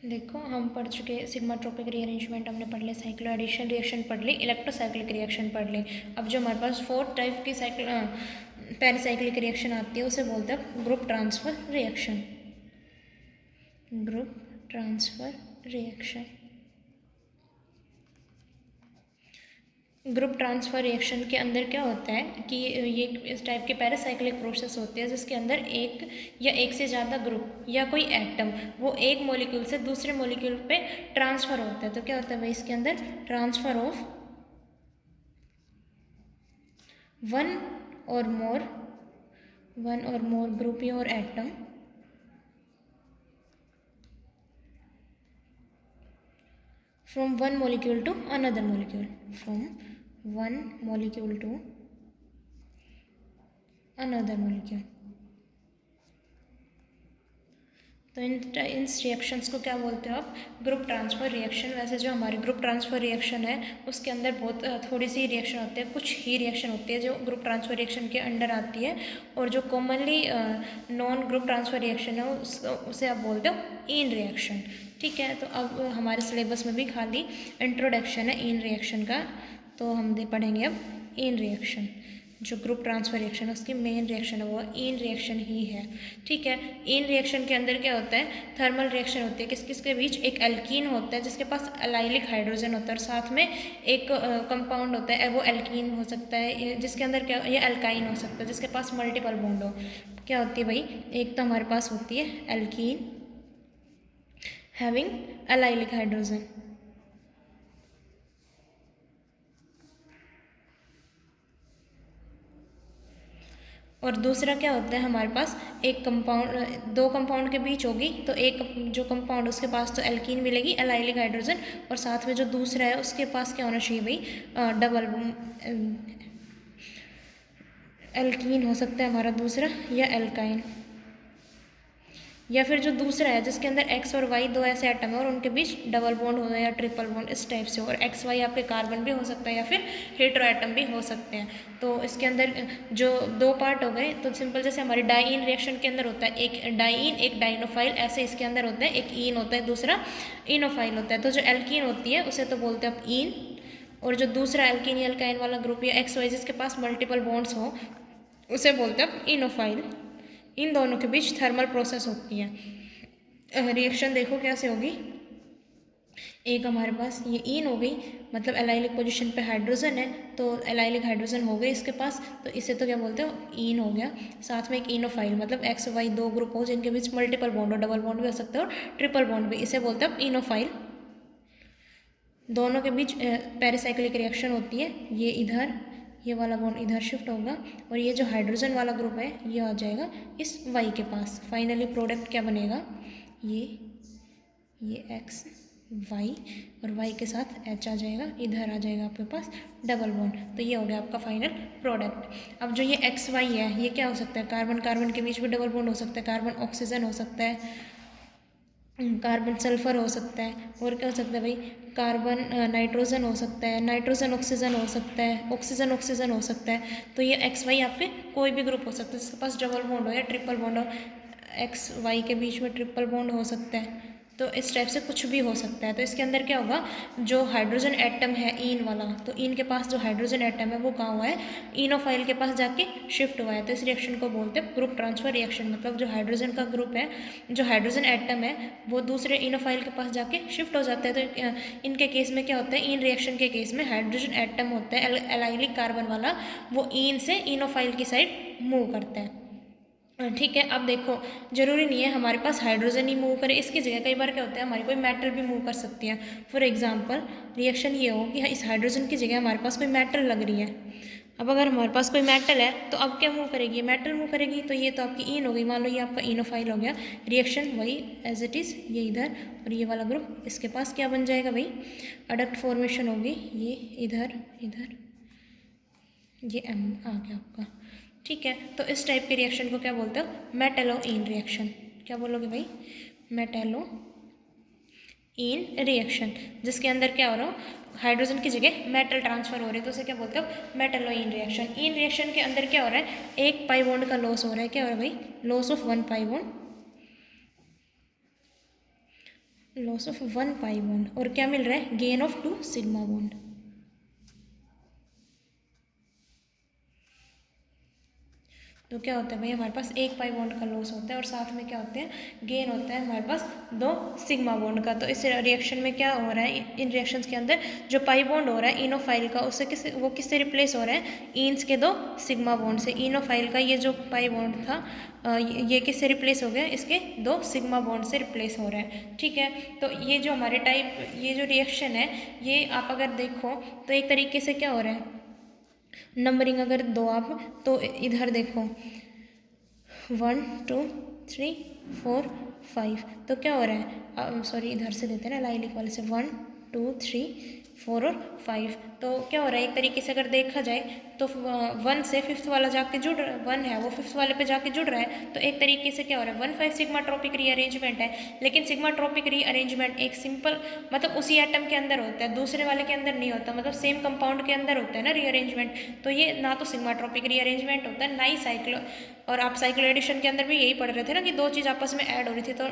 देखो हम पढ़ चुके सिग्माट्रोपिक रीअरेंजमेंट हमने पढ़ लिया, साइक्लो एडिशन रिएक्शन पढ़ ली, इलेक्ट्रोसाइक्लिक रिएक्शन पढ़ ली। अब जो हमारे पास फोर्थ टाइप की पेरिसाइक्लिक रिएक्शन आती है उसे बोलते हैं group transfer reaction. Group transfer reaction. Group transfer reaction के अंदर क्या होता है कि ये इस टाइप के पैरासाइक्लिक प्रोसेस होते हैं जिसके अंदर एक या एक से ज़्यादा ग्रुप या कोई एटम वो एक मॉलिक्यूल से दूसरे मॉलिक्यूल पे ट्रांसफ़र होता है। तो क्या होता है भाई इसके अंदर ट्रांसफ़र ऑफ वन और मोर ग्रुप या और atom from one molecule to another molecule, from one molecule to another molecule। तो इन रिएक्शंस को क्या बोलते हो आप? Group transfer reaction. वैसे जो हमारी ग्रुप ट्रांसफ़र रिएक्शन है उसके अंदर बहुत थोड़ी सी रिएक्शन होती है, कुछ ही रिएक्शन होती है जो ग्रुप ट्रांसफ़र रिएक्शन के अंडर आती है, और जो commonly non group transfer reaction है उसे आप बोलते हो इन रिएक्शन। ठीक है, तो अब हमारे सिलेबस में भी खाली इंट्रोडक्शन है इन रिएक्शन का, तो हम पढ़ेंगे अब इन रिएक्शन। जो ग्रुप ट्रांसफर रिएक्शन है उसकी मेन रिएक्शन है वो इन रिएक्शन ही है। ठीक है, इन रिएक्शन के अंदर क्या होता है? थर्मल रिएक्शन होती है। किस किस के बीच? एक एल्कीन होता है जिसके पास एलाइलिक हाइड्रोजन होता है और साथ में एक कंपाउंड होता है, वो एल्कीन हो सकता है जिसके अंदर क्या, ये एल्काइन हो सकता है जिसके पास मल्टीपल बॉन्ड हो। क्या होती है भाई? एक तो हमारे पास होती है एल्कीन हैविंग एलाइलिक हाइड्रोजन, और दूसरा क्या होता है हमारे पास? एक कंपाउंड, दो कंपाउंड के बीच होगी तो एक जो कंपाउंड उसके पास तो एल्कीन मिलेगी एलाइलिक हाइड्रोजन, और साथ में जो दूसरा है उसके पास क्या होना चाहिए भाई? डबल एल्कीन हो सकता है हमारा दूसरा, या एल्काइन, या फिर जो दूसरा है जिसके अंदर एक्स और वाई दो ऐसे एटम है और उनके बीच डबल बॉन्ड हो या ट्रिपल बॉन्ड इस टाइप से, और एक्स वाई आपके कार्बन भी हो सकता है या फिर हेटेरो एटम भी हो सकते हैं। तो इसके अंदर जो दो पार्ट हो गए, तो सिंपल जैसे हमारे डाईन रिएक्शन के अंदर होता है एक डाईन एक डाइनोफाइल, ऐसे इसके अंदर होता है एक ईन होता है दूसरा इनोफाइल होता है। तो जो एल्कीन होती है उसे तो बोलते हैं आप ईन, और जो दूसरा एल्कीन या एल्काइन वाला ग्रुप या एक्स वाई जिसके पास मल्टीपल बॉन्ड्स हो उसे बोलते हैं आप इनोफाइल। इन दोनों के बीच थर्मल प्रोसेस होती है। रिएक्शन देखो कैसे होगी। एक हमारे पास ये ईन हो गई, मतलब एलाइलिक पोजीशन पे हाइड्रोजन है, तो एलाइलिक हाइड्रोजन हो गए इसके पास, तो इसे तो क्या बोलते हो? ईन हो गया। साथ में एक इनोफाइल, मतलब एक्स वाई दो ग्रुप हो जिनके बीच मल्टीपल बॉन्ड हो, डबल बॉन्ड भी हो सकता है और ट्रिपल बॉन्ड भी, इसे बोलते हैं इनोफाइल। दोनों के बीच पेरिसाइक्लिक रिएक्शन होती है, ये इधर, ये वाला बॉन्ड इधर शिफ्ट होगा और ये जो हाइड्रोजन वाला ग्रुप है ये आ जाएगा इस वाई के पास। फाइनली प्रोडक्ट क्या बनेगा? ये एक्स वाई और वाई के साथ एच आ जाएगा, इधर आ जाएगा आपके पास डबल बॉन्ड। तो ये हो गया आपका फाइनल प्रोडक्ट। अब जो ये एक्स वाई है ये क्या हो सकता है? कार्बन कार्बन के बीच भी डबल बॉन्ड हो सकता है, कार्बन ऑक्सीजन हो सकता है, कार्बन सल्फर हो सकता है, और क्या हो सकता है भाई? कार्बन नाइट्रोजन हो सकता है, नाइट्रोजन ऑक्सीजन हो सकता है, ऑक्सीजन ऑक्सीजन हो सकता है। तो ये एक्स वाई आपके कोई भी ग्रुप हो सकता है जिसके पास डबल बॉन्ड हो या ट्रिपल बॉन्ड हो, एक्स वाई के बीच में ट्रिपल बॉन्ड हो सकता है, तो इस टाइप से कुछ भी हो सकता है। तो इसके अंदर क्या होगा? जो हाइड्रोजन एटम है ईन वाला, तो ईन के पास जो हाइड्रोजन एटम है वो कहाँ हुआ है? इनोफाइल के पास जाके शिफ्ट हुआ है। तो इस रिएक्शन को बोलते हैं ग्रुप ट्रांसफर रिएक्शन। मतलब जो हाइड्रोजन का ग्रुप है, जो हाइड्रोजन एटम है वो दूसरे इनोफाइल के पास जाके शिफ्ट हो जाता है। तो इनके केस में क्या होता है? इन रिएक्शन के केस में हाइड्रोजन एटम होता है एलाइलिक कार्बन वाला, वो ईन से इनोफाइल की साइड मूव करता है। ठीक है, अब देखो जरूरी नहीं है हमारे पास हाइड्रोजन ही मूव करे, इसकी जगह कई बार क्या होता है हमारी कोई मेटल भी मूव कर सकती है। फॉर एग्जांपल रिएक्शन ये हो कि इस हाइड्रोजन की जगह हमारे पास कोई मेटल लग रही है। अब अगर हमारे पास कोई मेटल है तो अब क्या मूव करेगी? मेटल मूव करेगी। तो ये तो आपकी ईन हो गई, मान लो ये आपका इनोफाइल हो गया। रिएक्शन वही एज इट इज़, ये इधर और ये वाला ग्रुप, इसके पास क्या बन जाएगा भाई? अडक्ट फॉर्मेशन होगी, ये इधर इधर, ये एम आ गया आपका। ठीक है, तो इस टाइप के रिएक्शन को क्या बोलते हो? मेटेलो इन रिएक्शन। क्या बोलोगे भाई? मेटेलो इन रिएक्शन, जिसके अंदर क्या हो रहा हो? हाइड्रोजन की जगह मेटल ट्रांसफर हो रही है, तो उसे क्या बोलते हो? मेटेलो इन रिएक्शन। इन रिएक्शन के अंदर क्या हो रहा है? एक पाई बॉन्ड का लॉस हो रहा है। क्या हो रहा है भाई? Loss of one pi bond, loss of 1 pi bond, और क्या मिल रहा है, गेन ऑफ 2 सिग्मा बॉन्ड। तो क्या होता है भाई, हमारे पास 1 पाई बॉन्ड का लॉस होता है और साथ में क्या होते हैं, गेन होता है हमारे पास 2 सिग्मा बॉन्ड का। तो इस रिएक्शन में क्या हो रहा है, इन रिएक्शंस के अंदर जो पाई बॉन्ड हो रहा है इनोफाइल का, उससे किससे रिप्लेस हो रहा है, ईन्स के 2 सिग्मा बॉन्ड से। इनोफाइल का ये जो पाई बॉन्ड था ये किससे रिप्लेस हो गया, इसके 2 सिग्मा बॉन्ड से रिप्लेस हो रहा है। ठीक है, तो ये जो हमारे ये जो रिएक्शन है, ये आप अगर देखो तो एक तरीके से क्या हो रहा है, नंबरिंग अगर दो आप, तो इधर देखो 1 2 3 4 5, तो क्या हो रहा है, सॉरी इधर से देते हैं ना लाइलिक वाले से, 1 2 3 4 और 5। तो क्या हो रहा है, एक तरीके से अगर देखा जाए तो 1 से 5th वाला जाके जुड़, 1 है वो 5th वाले पे जाके जुड़ रहा है। तो एक तरीके से क्या हो रहा है, 1 5 सिग्माट्रोपिक रीअरेंजमेंट है, लेकिन सिग्माट्रोपिक रीअरेंजमेंट एक सिंपल मतलब उसी एटम के अंदर होता है, दूसरे वाले के अंदर नहीं होता, मतलब सेम कंपाउंड के अंदर होता है ना रीअरेंजमेंट। तो ये ना तो सिग्माट्रोपिक रीअरेंजमेंट होता है, ना ही साइक्लो, और आप साइक्लो एडिशन के अंदर भी यही पढ़ रहे थे ना कि 2 चीज़ आपस में ऐड हो रही थी। तो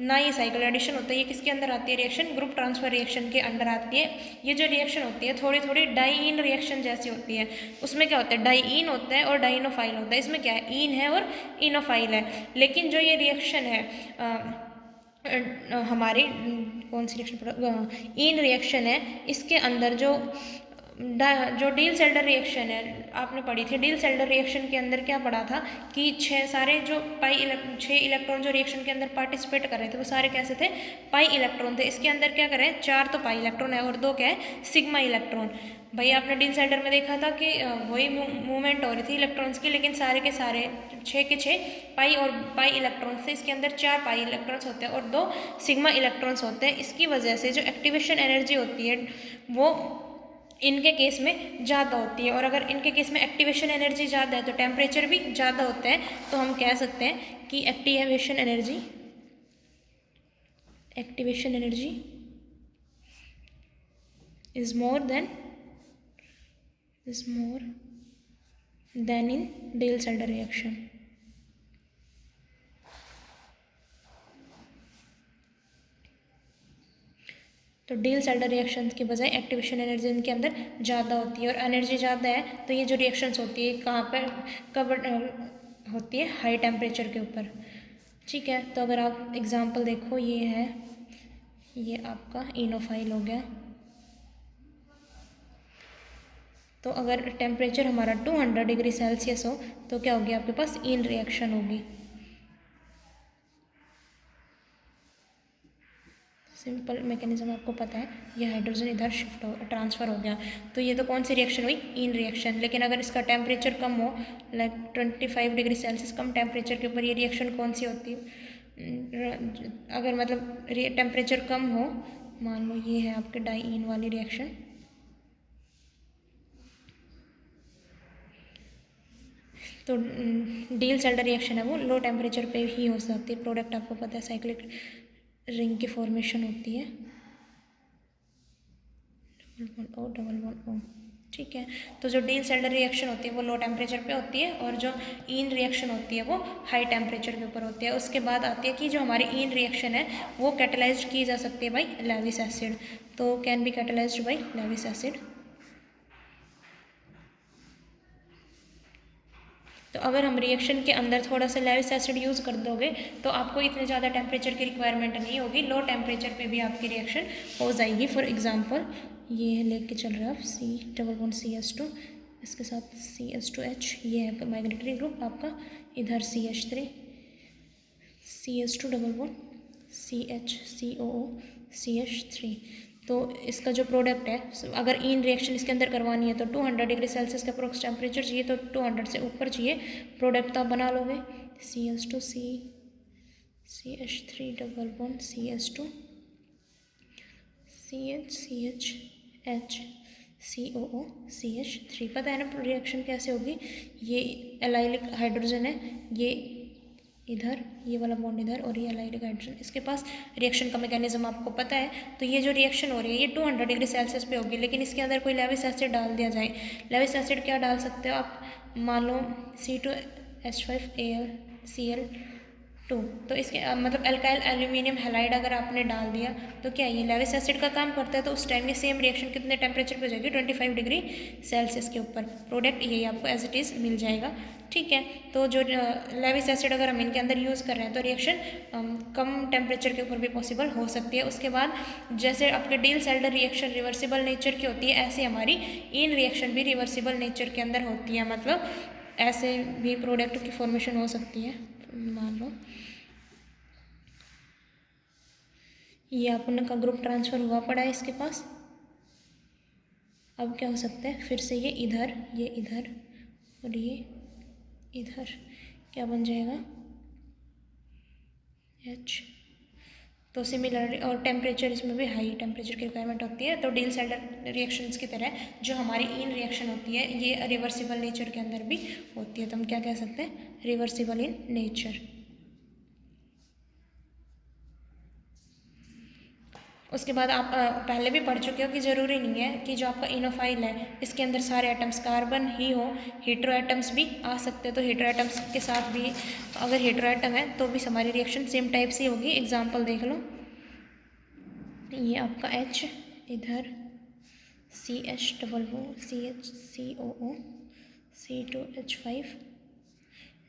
ना ये साइक्लो एडिशन होता है, ये किसके अंदर आती है रिएक्शन, ग्रुप ट्रांसफर रिएक्शन के अंदर आती है। ये जो रिएक्शन होती है थोड़ी थोड़ी डाईन रिएक्शन जैसी होती है। उसमें क्या होता है, डाईन होता है और डाइनोफाइल होता है। इसमें क्या है, ईन है और इनोफाइल है। लेकिन जो ये रिएक्शन है हमारी कौन सी रिएक्शन, ईन रिएक्शन है, इसके अंदर जो डील सेल्डर रिएक्शन है आपने पढ़ी थी, डील सेल्डर रिएक्शन के अंदर क्या पढ़ा था कि 6 सारे जो 6 इलेक्ट्रॉन जो रिएक्शन के अंदर पार्टिसिपेट कर रहे थे वो सारे कैसे थे, पाई इलेक्ट्रॉन थे। इसके अंदर क्या करें, 4 तो पाई इलेक्ट्रॉन है और 2 क्या है, सिग्मा इलेक्ट्रॉन। भाई आपने डील सेल्डर में देखा था कि वही मूवमेंट हो रही थी इलेक्ट्रॉन्स की, लेकिन सारे के सारे 6 के 6 पाई और पाई इलेक्ट्रॉन्स थे। इसके अंदर 4 पाई इलेक्ट्रॉन्स होते हैं और 2 सिग्मा इलेक्ट्रॉन्स होते हैं। इसकी वजह से जो एक्टिवेशन एनर्जी होती है वो इनके केस में ज़्यादा होती है, और अगर इनके केस में एक्टिवेशन एनर्जी ज़्यादा है तो टेम्परेचर भी ज़्यादा होता है। तो हम कह सकते हैं कि activation energy is more than in Diels Alder reaction. तो डील सेल्डर रिएक्शंस के बजाय एक्टिवेशन एनर्जी इनके अंदर ज़्यादा होती है, और एनर्जी ज़्यादा है तो ये जो रिएक्शंस होती है कहाँ पर कवर होती है, हाई टेम्परेचर के ऊपर। ठीक है, तो अगर आप एग्जांपल देखो, ये आपका इनोफाइल हो गया। तो अगर टेम्परेचर हमारा 200 डिग्री सेल्सियस हो तो क्या होगी, आपके पास इन रिएक्शन होगी। सिंपल मैकेनिज्म आपको पता है, ये हाइड्रोजन इधर ट्रांसफ़र हो गया। तो ये तो कौन सी रिएक्शन हुई, इन रिएक्शन। लेकिन अगर इसका टेम्परेचर कम हो, लाइक 25 डिग्री सेल्सियस कम टेम्परेचर के ऊपर, ये रिएक्शन कौन सी होती है, अगर मतलब टेम्परेचर कम हो, मान लो ये है आपके डाईन वाली रिएक्शन, तो डील सेल्डर रिएक्शन है वो लो टेम्परेचर पे ही हो सकती है। प्रोडक्ट आपको पता है साइक्लिक रिंग की फॉर्मेशन होती है, डबल बॉन्ड O। ठीक है, तो जो डील सेल्डर रिएक्शन होती है वो लो टेम्परेचर पे होती है, और जो इन रिएक्शन होती है वो हाई टेम्परेचर के ऊपर होती है। उसके बाद आती है कि जो हमारी इन रिएक्शन है वो कैटेलाइज की जा सकती है बाई लेविस एसिड। तो can be catalysed by Lewis acid. तो अगर हम रिएक्शन के अंदर थोड़ा सा लेविस एसिड यूज़ कर दोगे तो आपको इतने ज़्यादा टेम्परेचर की रिक्वायरमेंट नहीं होगी, लो टेम्परेचर पे भी आपकी रिएक्शन हो जाएगी। फॉर एग्जांपल ये लेके चल रहा है C++CH2, इसके साथ CH2H, ये है माइग्रेटरी ग्रुप आपका, इधर CH3 CH2 double bond CHCOO CH3। तो इसका जो प्रोडक्ट है, अगर इन रिएक्शन इसके अंदर करवानी है तो 200 डिग्री सेल्सियस का अप्रोक्स टेम्परेचर चाहिए, तो 200 से ऊपर चाहिए। प्रोडक्ट तो आप बना लोगे, CH2 CH3 double bond CH2 CH COO CH3। पता है ना रिएक्शन कैसे होगी, ये एलाइलिक हाइड्रोजन है, ये इधर, ये वाला बॉन्ड इधर, और ये एलाइलिक हाइड्रोजन, इसके पास रिएक्शन का मैकेनिज्म आपको पता है। तो ये जो रिएक्शन हो रही है ये 200 डिग्री सेल्सियस पे होगी, लेकिन इसके अंदर कोई लेविस एसिड डाल दिया जाए। लेविस एसिड क्या डाल सकते हो आप, मान लो C2H5AlCl 2। तो इसके मतलब अल्काइल एल्यूमिनियम हैलाइड अगर आपने डाल दिया तो क्या ये लेविस एसिड का काम करता है, तो उस टाइम ये सेम रिएक्शन कितने टेम्परेचर पे हो जाएगी, 25 डिग्री सेल्सियस के ऊपर। प्रोडक्ट यही आपको एज इट इज़ मिल जाएगा। ठीक है, तो जो लेविस एसिड अगर हम इनके अंदर यूज़ कर रहे हैं तो रिएक्शन कम टेम्परेचर के ऊपर भी पॉसिबल हो सकती है। उसके बाद जैसे आपके deal Alder reaction reversible nature की होती है, ऐसे हमारी इन रिएक्शन भी रिवर्सिबल नेचर के अंदर होती है। मतलब ऐसे भी प्रोडक्ट की फॉर्मेशन हो सकती है। मान लो ये अपन का ग्रुप ट्रांसफ़र हुआ पड़ा है इसके पास। अब क्या हो सकता है, फिर से ये इधर और ये इधर क्या बन जाएगा, H। तो सिमिलरली और टेम्परेचर इसमें भी हाई टेम्परेचर की रिक्वायरमेंट होती है। तो डील सेल्डर रिएक्शंस की तरह जो हमारी इन रिएक्शन होती है ये रिवर्सिबल नेचर के अंदर भी होती है। तो हम क्या कह सकते हैं, रिवर्सिबल इन नेचर। उसके बाद आप पहले भी पढ़ चुके हो कि ज़रूरी नहीं है कि जो आपका इनोफाइल है इसके अंदर सारे एटम्स कार्बन ही हो, हीट्रो एटम्स भी आ सकते हैं। तो हीट्रो एटम्स के साथ भी अगर हीट्रो एटम है तो भी हमारी रिएक्शन सेम टाइप से होगी। एग्जांपल देख लो, ये आपका H, इधर CH CHCOO C2H5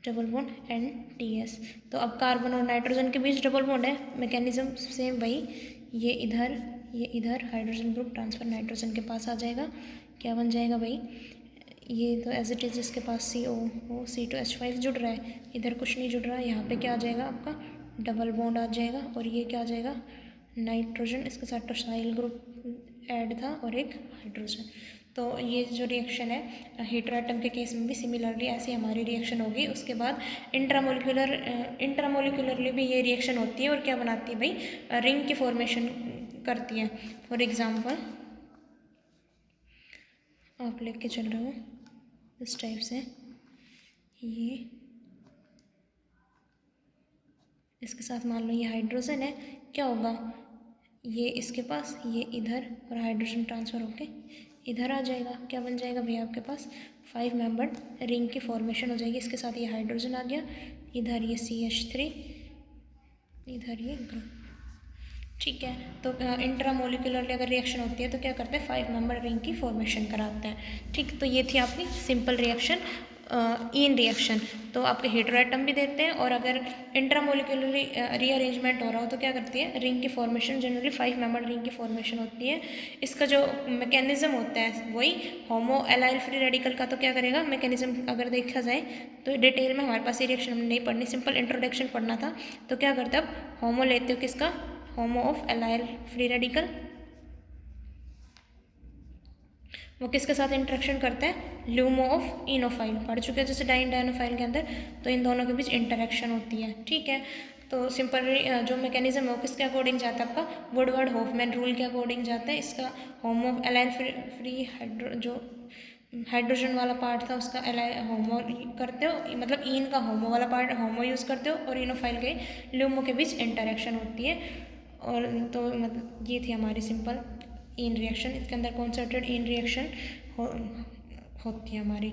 double bond NTS। तो अब कार्बन और नाइट्रोजन के बीच डबल बॉन्ड है, मैकेनिज्म सेम वही, ये इधर हाइड्रोजन ग्रुप ट्रांसफर नाइट्रोजन के पास आ जाएगा। क्या बन जाएगा भाई, ये तो एज इट इज़ इसके पास COO C2H5 जुड़ रहा है, इधर कुछ नहीं जुड़ रहा है। यहाँ पे क्या आ जाएगा आपका डबल बॉन्ड आ जाएगा और ये क्या आ जाएगा नाइट्रोजन, इसके साथ टॉर्सनाइल ग्रुप ऐड था और एक हाइड्रोजन। तो ये जो रिएक्शन है हीट्रो एटम के केस में भी सिमिलरली ऐसी हमारी रिएक्शन होगी। उसके बाद इंट्रामोलिकुलरली भी ये रिएक्शन होती है और क्या बनाती है भाई, रिंग की फॉर्मेशन करती है। फॉर एग्जांपल आप लेके चल रहे हो इस टाइप से, ये इसके साथ मान लो ये हाइड्रोजन है, क्या होगा ये इसके पास, ये इधर और हाइड्रोजन ट्रांसफ़र होके इधर आ जाएगा। क्या बन जाएगा भैया आपके पास 5 मेंबर्ड रिंग की फॉर्मेशन हो जाएगी। इसके साथ ये हाइड्रोजन आ गया, इधर ये CH3, इधर ये ग्रुप। ठीक है, तो इंट्रामोलिकुलरली अगर रिएक्शन होती है तो क्या करते हैं 5 मेंबर रिंग की फॉर्मेशन कराते हैं। ठीक, तो ये थी आपकी सिंपल रिएक्शन इन रिएक्शन। तो आपके हीट्रो एटम भी देते हैं और अगर इंट्रामोलिकुलरली रीअरेंजमेंट हो रहा हो तो क्या करती है रिंग की फॉर्मेशन, जनरली 5 मेंबर रिंग की फॉर्मेशन होती है। इसका जो मैकेनिज्म होता है वही होमो एलाइल फ्री रेडिकल का। तो क्या करेगा मैकेनिज्म अगर देखा जाए तो डिटेल में हमारे पास ये रिएक्शन हमने नहीं पढ़नी, सिंपल इंट्रोडक्शन पढ़ना था। तो क्या करते हैं अब होमो लेते हो किसका, होमो ऑफ एलाइल फ्री रेडिकल, वो किसके साथ इंटरेक्शन करते हैं ल्यूमो ऑफ इनोफाइल, पढ़ चुके हैं जैसे डाइनोफाइल के अंदर। तो इन दोनों के बीच इंटरेक्शन होती है। ठीक है, तो सिंपल जो मैकेनिज्म है वो किसके अकॉर्डिंग जाता है आपका वुडवर्ड हॉफमैन रूल के अकॉर्डिंग जाता है। इसका होमो ऑफ एलाइल फ्री जो हाइड्रोजन वाला पार्ट था उसका होमो करते हो, मतलब इन का होमो वाला पार्ट होमो यूज़ करते हो और इनोफाइल के ल्यूमो के बीच इंटरेक्शन होती है। और तो मतलब ये थी हमारी सिंपल इन रिएक्शन, इसके अंदर कॉन्सर्टेड इन रिएक्शन होती है हमारी।